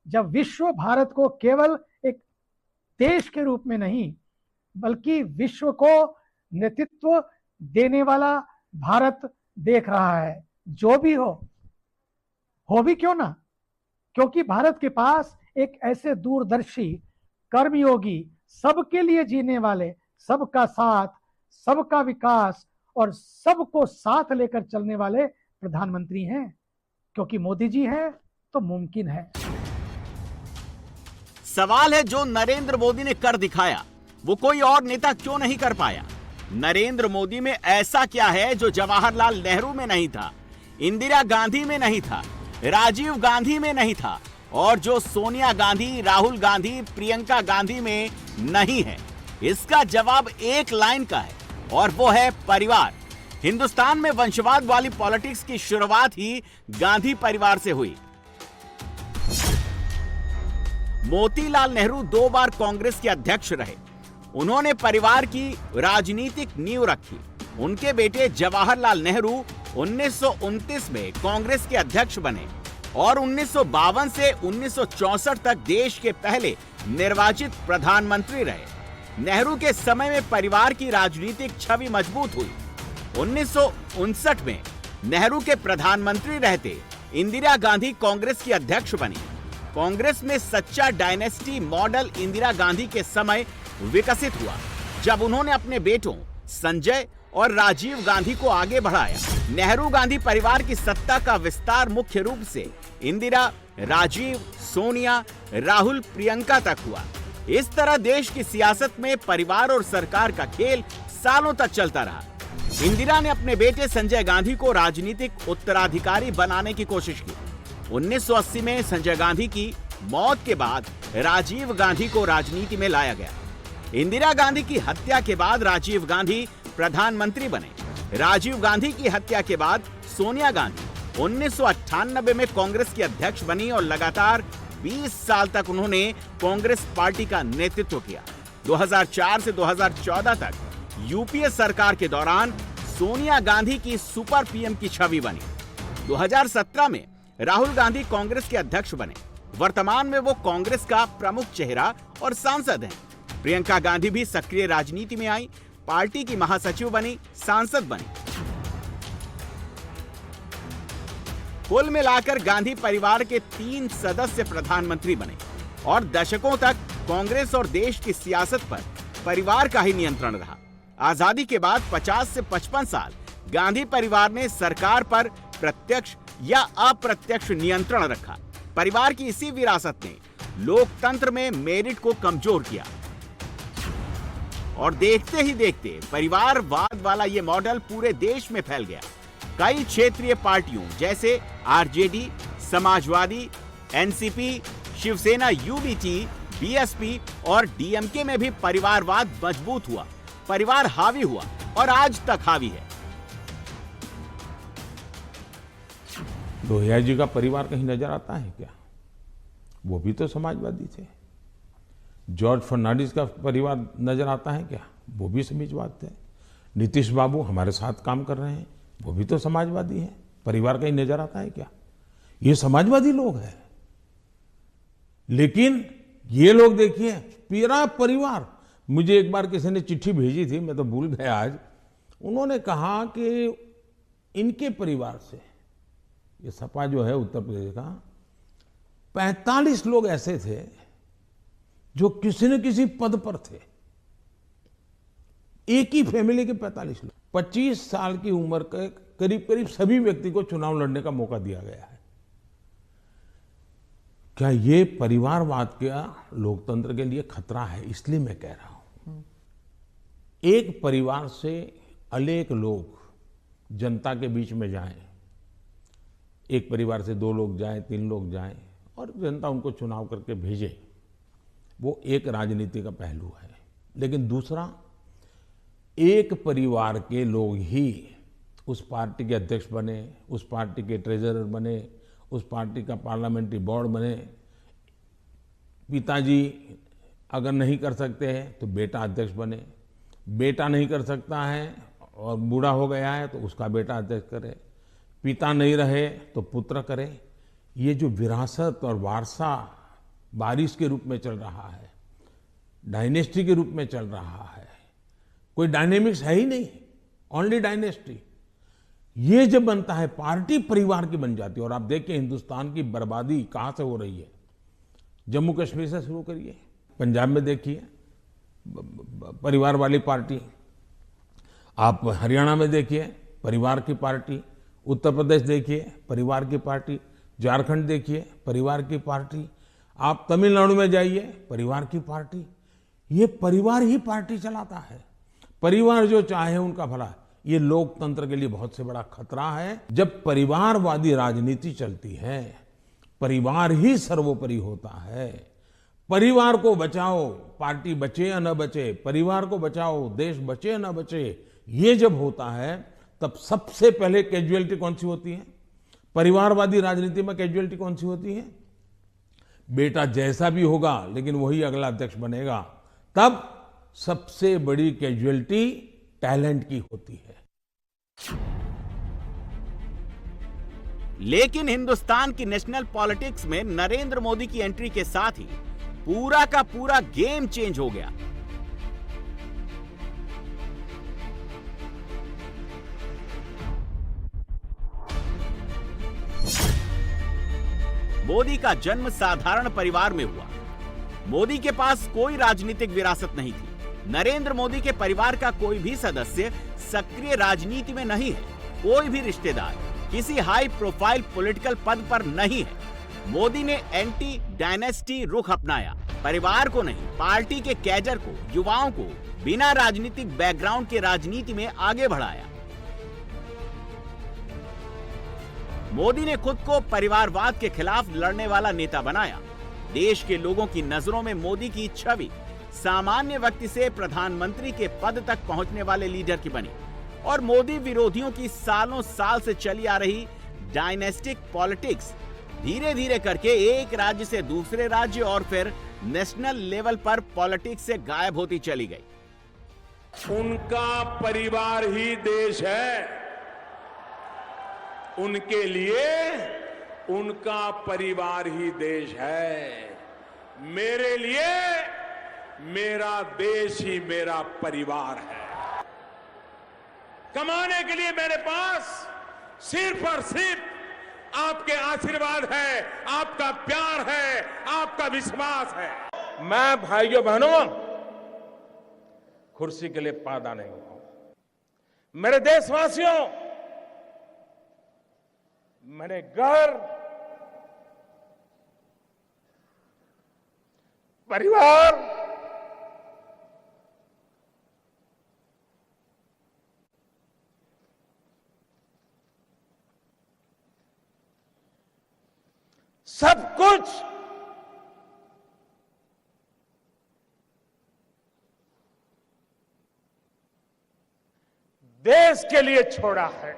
जब विश्व भारत को केवल एक देश के रूप में नहीं बल्कि विश्व को नेतृत्व देने वाला भारत देख रहा है। जो भी हो भी क्यों ना, क्योंकि भारत के पास एक ऐसे दूरदर्शी, कर्मयोगी, सबके लिए जीने वाले, सबका साथ, सबका विकास और सबको साथ लेकर चलने वाले प्रधानमंत्री हैं। क्योंकि मोदी जी हैं तो मुमकिन है। सवाल है जो नरेंद्र मोदी ने कर दिखाया वो कोई और नेता क्यों नहीं कर पाया? नरेंद्र मोदी में ऐसा क्या है जो जवाहरलाल नेहरू में नहीं था, इंदिरा गांधी में नहीं था, राजीव गांधी में नहीं था और जो सोनिया गांधी, राहुल गांधी, प्रियंका गांधी में नहीं है? इसका जवाब एक लाइन का है और वो है परिवार। हिंदुस्तान में वंशवाद वाली पॉलिटिक्स की शुरुआत ही गांधी परिवार से हुई। मोतीलाल नेहरू 2 बार कांग्रेस के अध्यक्ष रहे। उन्होंने परिवार की राजनीतिक नींव रखी। उनके बेटे जवाहरलाल नेहरू 1929 में कांग्रेस के अध्यक्ष बने और 1952 से 1964 तक देश के पहले निर्वाचित प्रधानमंत्री रहे। नेहरू के समय में परिवार की राजनीतिक छवि मजबूत हुई। 1959 में नेहरू के प्रधानमंत्री रहते इंदिरा गांधी कांग्रेस की अध्यक्ष बनी। कांग्रेस में सच्चा डायनेस्टी मॉडल इंदिरा गांधी के समय विकसित हुआ जब उन्होंने अपने बेटों संजय और राजीव गांधी को आगे बढ़ाया। नेहरू गांधी परिवार की सत्ता का विस्तार मुख्य रूप से इंदिरा, राजीव, सोनिया, राहुल, प्रियंका तक हुआ। इस तरह देश की सियासत में परिवार और सरकार का खेल सालों तक चलता रहा। इंदिरा ने अपने बेटे संजय गांधी को राजनीतिक उत्तराधिकारी बनाने की कोशिश की। 1980 में संजय गांधी की मौत के बाद राजीव गांधी को राजनीति में लाया गया। इंदिरा गांधी की हत्या के बाद राजीव गांधी प्रधानमंत्री बने। राजीव गांधी की हत्या के बाद सोनिया गांधी 1998 में कांग्रेस की अध्यक्ष बनी और लगातार 20 साल तक उन्होंने कांग्रेस पार्टी का नेतृत्व किया। 2004 से 2014 तक यूपीए सरकार के दौरान सोनिया गांधी की सुपर पीएम की छवि बनी। 2017 में राहुल गांधी कांग्रेस के अध्यक्ष बने। वर्तमान में वो कांग्रेस का प्रमुख चेहरा और सांसद हैं। प्रियंका गांधी भी सक्रिय राजनीति में आई, पार्टी की महासचिव बनी, सांसद बनी। कुल मिलाकर गांधी परिवार के 3 सदस्य प्रधानमंत्री बने और दशकों तक कांग्रेस और देश की सियासत पर परिवार का ही नियंत्रण रहा। आजादी के बाद 50 से 55 साल गांधी परिवार ने सरकार पर प्रत्यक्ष या अप्रत्यक्ष नियंत्रण रखा। परिवार की इसी विरासत ने लोकतंत्र में मेरिट को कमजोर किया और देखते ही देखते परिवारवाद वाला ये मॉडल पूरे देश में फैल गया। कई क्षेत्रीय पार्टियों जैसे RJD, Samajwadi, NCP, Shiv Sena, UBT, BSP और डीएमके में भी परिवारवाद मजबूत हुआ, परिवार हावी हुआ और आज तक हावी है। लोहिया जी का परिवार कहीं नजर आता है क्या? वो भी तो समाजवादी थे। जॉर्ज फर्नांडिस का परिवार नजर आता है क्या? वो भी समाजवादी थे। नीतीश बाबू हमारे साथ काम कर रहे हैं, वो भी तो समाजवादी हैं। परिवार का ही नजर आता है क्या? ये समाजवादी लोग हैं। लेकिन ये लोग देखिए, पूरा परिवार। मुझे एक बार किसी ने चिट्ठी भेजी थी, मैं तो भूल गया आज। उन्होंने कहा कि इनके परिवार से, ये सपा जो है उत्तर प्रदेश का, 45 लोग ऐसे थे जो किसी न किसी पद पर थे। एक ही फैमिली के 45 लोग। 25 साल की उम्र के करीब करीब सभी व्यक्ति को चुनाव लड़ने का मौका दिया गया है। क्या ये परिवारवाद का लोकतंत्र के लिए खतरा है? इसलिए मैं कह रहा हूं, एक परिवार से अनेक लोग जनता के बीच में जाएं, एक परिवार से 2 लोग जाएं, 3 लोग जाएं और जनता उनको चुनाव करके भेजे, वो एक राजनीति का पहलू है। लेकिन दूसरा, एक परिवार के लोग ही उस पार्टी के अध्यक्ष बने, उस पार्टी के ट्रेजरर बने, उस पार्टी का पार्लियामेंट्री बोर्ड बने। पिताजी अगर नहीं कर सकते हैं तो बेटा अध्यक्ष बने, बेटा नहीं कर सकता है और बूढ़ा हो गया है तो उसका बेटा अध्यक्ष करे, पिता नहीं रहे तो पुत्र करे। ये जो विरासत और वारसा बारिश के रूप में चल रहा है, डायनेस्टी के रूप में चल रहा है, कोई डायनेमिक्स है ही नहीं, ओनली डायनेस्टी। ये जब बनता है, पार्टी परिवार की बन जाती है। और आप देखिए हिंदुस्तान की बर्बादी कहां से हो रही है। जम्मू कश्मीर से शुरू करिए, पंजाब में देखिए परिवार वाली पार्टी, आप हरियाणा में देखिए परिवार की पार्टी, उत्तर प्रदेश देखिए परिवार की पार्टी, झारखंड देखिए परिवार की पार्टी, आप तमिलनाडु में जाइए परिवार की पार्टी। ये परिवार ही पार्टी चलाता है। परिवार जो चाहे उनका भला। ये लोकतंत्र के लिए बहुत से बड़ा खतरा है। जब परिवारवादी राजनीति चलती है, परिवार ही सर्वोपरि होता है। परिवार को बचाओ, पार्टी बचे या न बचे, परिवार को बचाओ, देश बचे या न बचे, ये जब होता है तब सबसे पहले कैजुअलिटी कौन सी होती है? परिवारवादी राजनीति में कैजुअलिटी कौन सी होती है? बेटा जैसा भी होगा लेकिन वही अगला अध्यक्ष बनेगा। तब सबसे बड़ी कैजुअलिटी टैलेंट की होती है। लेकिन हिंदुस्तान की नेशनल पॉलिटिक्स में नरेंद्र मोदी की एंट्री के साथ ही पूरा का पूरा गेम चेंज हो गया। मोदी का जन्म साधारण परिवार में हुआ। मोदी के पास कोई राजनीतिक विरासत नहीं थी। नरेंद्र मोदी के परिवार का कोई भी सदस्य सक्रिय राजनीति में नहीं है। कोई भी रिश्तेदार किसी हाई प्रोफाइल पॉलिटिकल पद पर नहीं है। मोदी ने एंटी डायनेस्टी रुख अपनाया। परिवार को नहीं, पार्टी के कैडर को, युवाओं को बिना राजनीतिक बैकग्राउंड के राजनीति में आगे बढ़ाया। मोदी ने खुद को परिवारवाद के खिलाफ लड़ने वाला नेता बनाया। देश के लोगों की नजरों में मोदी की छवि सामान्य व्यक्ति से प्रधानमंत्री के पद तक पहुंचने वाले लीडर की बनी और मोदी विरोधियों की सालों साल से चली आ रही डायनेस्टिक पॉलिटिक्स धीरे धीरे करके एक राज्य से दूसरे राज्य और फिर नेशनल लेवल पर पॉलिटिक्स से गायब होती चली गई। उनका परिवार ही देश है। उनके लिए उनका परिवार ही देश है। मेरे लिए मेरा देश ही मेरा परिवार है। कमाने के लिए मेरे पास सिर्फ और सिर्फ आपके आशीर्वाद है, आपका प्यार है, आपका विश्वास है। मैं भाइयों बहनों कुर्सी के लिए पैदा नहीं हुआ। मेरे देशवासियों, मैंने घर, परिवार, सब कुछ देश के लिए छोड़ा है।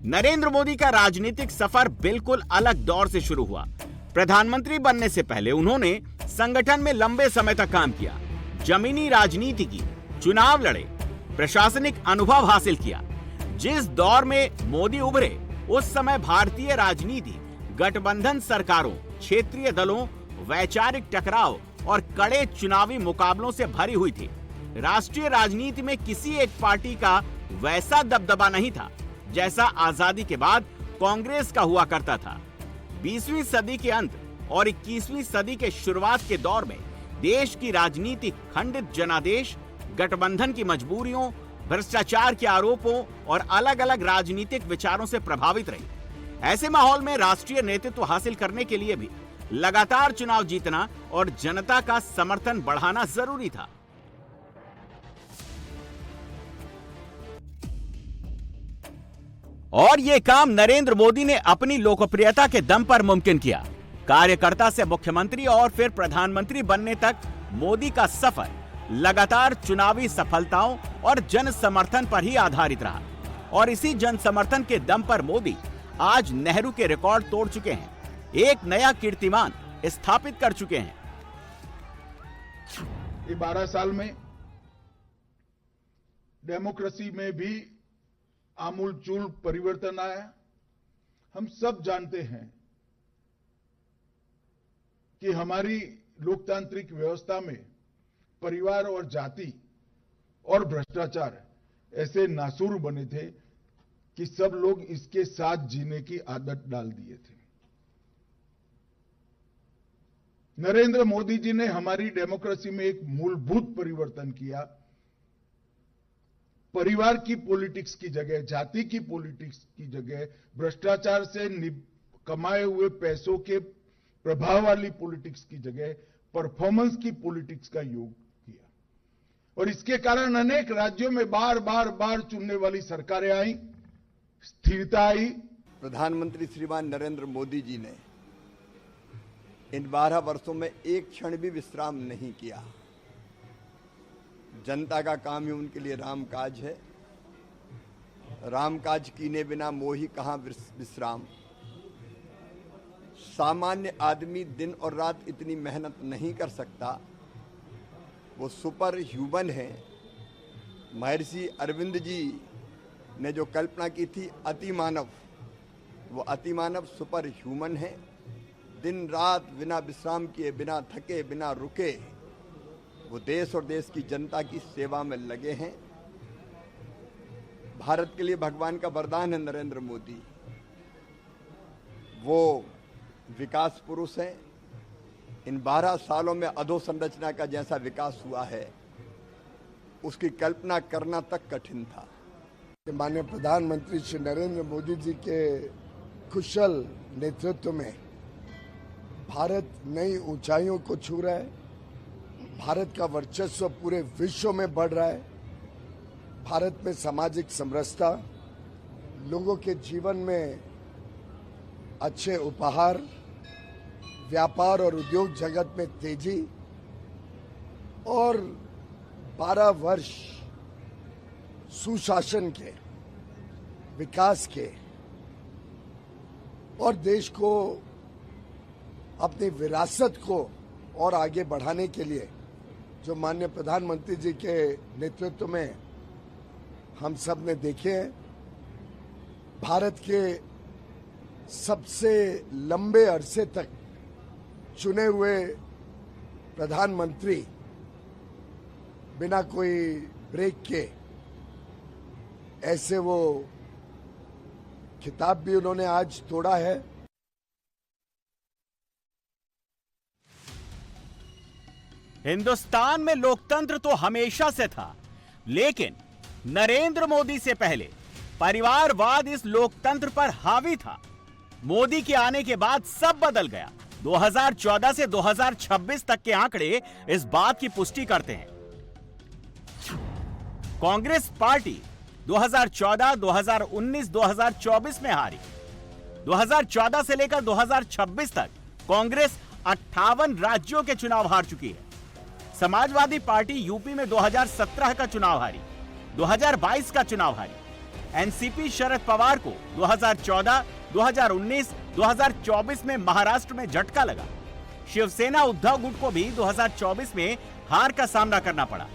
नरेंद्र मोदी का राजनीतिक सफर बिल्कुल अलग दौर से शुरू हुआ। प्रधानमंत्री बनने से पहले उन्होंने संगठन में लंबे समय तक काम किया, जमीनी राजनीति की, चुनाव लड़े, प्रशासनिक अनुभव हासिल किया। जिस दौर में मोदी उभरे उस समय भारतीय राजनीति गठबंधन सरकारों, क्षेत्रीय दलों, वैचारिक टकराव और कड़े चुनावी मुकाबलों से भरी हुई थी। राष्ट्रीय राजनीति में किसी एक पार्टी का वैसा दबदबा नहीं था जैसा आजादी के बाद कांग्रेस का हुआ करता था। 20वीं सदी के अंत और 21वीं सदी के शुरुआत के दौर में देश की राजनीति खंडित जनादेश, गठबंधन की मजबूरियों, भ्रष्टाचार के आरोपों और अलग अलग राजनीतिक विचारों से प्रभावित रही। ऐसे माहौल में राष्ट्रीय नेतृत्व हासिल करने के लिए भी लगातार चुनाव जीतना और जनता का समर्थन बढ़ाना जरूरी था। और ये काम नरेंद्र मोदी ने अपनी लोकप्रियता के दम पर मुमकिन किया। कार्यकर्ता से मुख्यमंत्री और फिर प्रधानमंत्री बनने तक मोदी का सफर लगातार चुनावी सफलताओं और जन समर्थन पर ही आधारित रहा। और इसी जन समर्थन के दम पर मोदी आज नेहरू के रिकॉर्ड तोड़ चुके हैं, एक नया कीर्तिमान स्थापित कर चुके हैं। ये 12 साल में डेमोक्रेसी में भी आमूलचूल परिवर्तन आया। हम सब जानते हैं कि हमारी लोकतांत्रिक व्यवस्था में परिवार और जाति और भ्रष्टाचार ऐसे नासूर बने थे कि सब लोग इसके साथ जीने की आदत डाल दिए थे। नरेंद्र मोदी जी ने हमारी डेमोक्रेसी में एक मूलभूत परिवर्तन किया। परिवार की पॉलिटिक्स की जगह, जाति की पॉलिटिक्स की जगह, भ्रष्टाचार से कमाए हुए पैसों के प्रभाव वाली पॉलिटिक्स की जगह परफॉर्मेंस की पॉलिटिक्स का योग किया। और इसके कारण अनेक राज्यों में बार बार चुनने वाली सरकारें आई, स्थिरता आई। प्रधानमंत्री श्रीमान नरेंद्र मोदी जी ने इन 12 वर्षों में एक क्षण भी विश्राम नहीं किया। जनता का काम ही उनके लिए रामकाज है। रामकाज कीने बिना मोही कहां विश्राम। सामान्य आदमी दिन और रात इतनी मेहनत नहीं कर सकता, वो सुपर ह्यूमन है। महर्षि अरविंद जी ने जो कल्पना की थी अति मानव, वो अति मानव सुपर ह्यूमन है। दिन रात बिना विश्राम किए, बिना थके, बिना रुके वो देश और देश की जनता की सेवा में लगे हैं। भारत के लिए भगवान का वरदान है नरेंद्र मोदी। वो विकास पुरुष हैं। इन 12 सालों में अधोसंरचना का जैसा विकास हुआ है उसकी कल्पना करना तक कठिन था। माननीय प्रधानमंत्री श्री नरेंद्र मोदी जी के कुशल नेतृत्व में भारत नई ऊंचाइयों को छू रहा है। भारत का वर्चस्व पूरे विश्व में बढ़ रहा है। भारत में सामाजिक समरसता, लोगों के जीवन में अच्छे उपहार, व्यापार और उद्योग जगत में तेजी और 12 वर्ष सुशासन के, विकास के और देश को अपनी विरासत को और आगे बढ़ाने के लिए जो माननीय प्रधानमंत्री जी के नेतृत्व में हम सब ने देखे हैं। भारत के सबसे लंबे अरसे तक चुने हुए प्रधानमंत्री बिना कोई ब्रेक के, ऐसे वो खिताब भी उन्होंने आज तोड़ा है। हिंदुस्तान में लोकतंत्र तो हमेशा से था, लेकिन नरेंद्र मोदी से पहले परिवारवाद इस लोकतंत्र पर हावी था। मोदी के आने के बाद सब बदल गया। 2014 से 2026 तक के आंकड़े इस बात की पुष्टि करते हैं। कांग्रेस पार्टी 2014, 2019, 2024 में हारी। 2014 से लेकर 2026 तक कांग्रेस 58 राज्यों के चुनाव हार चुकी है। समाजवादी पार्टी यूपी में 2017 का चुनाव हारी, 2022 का चुनाव हारी। एनसीपी शरद पवार को 2014, 2019, 2024 में महाराष्ट्र में झटका लगा। शिवसेना उद्धव गुट को भी 2024 में हार का सामना करना पड़ा।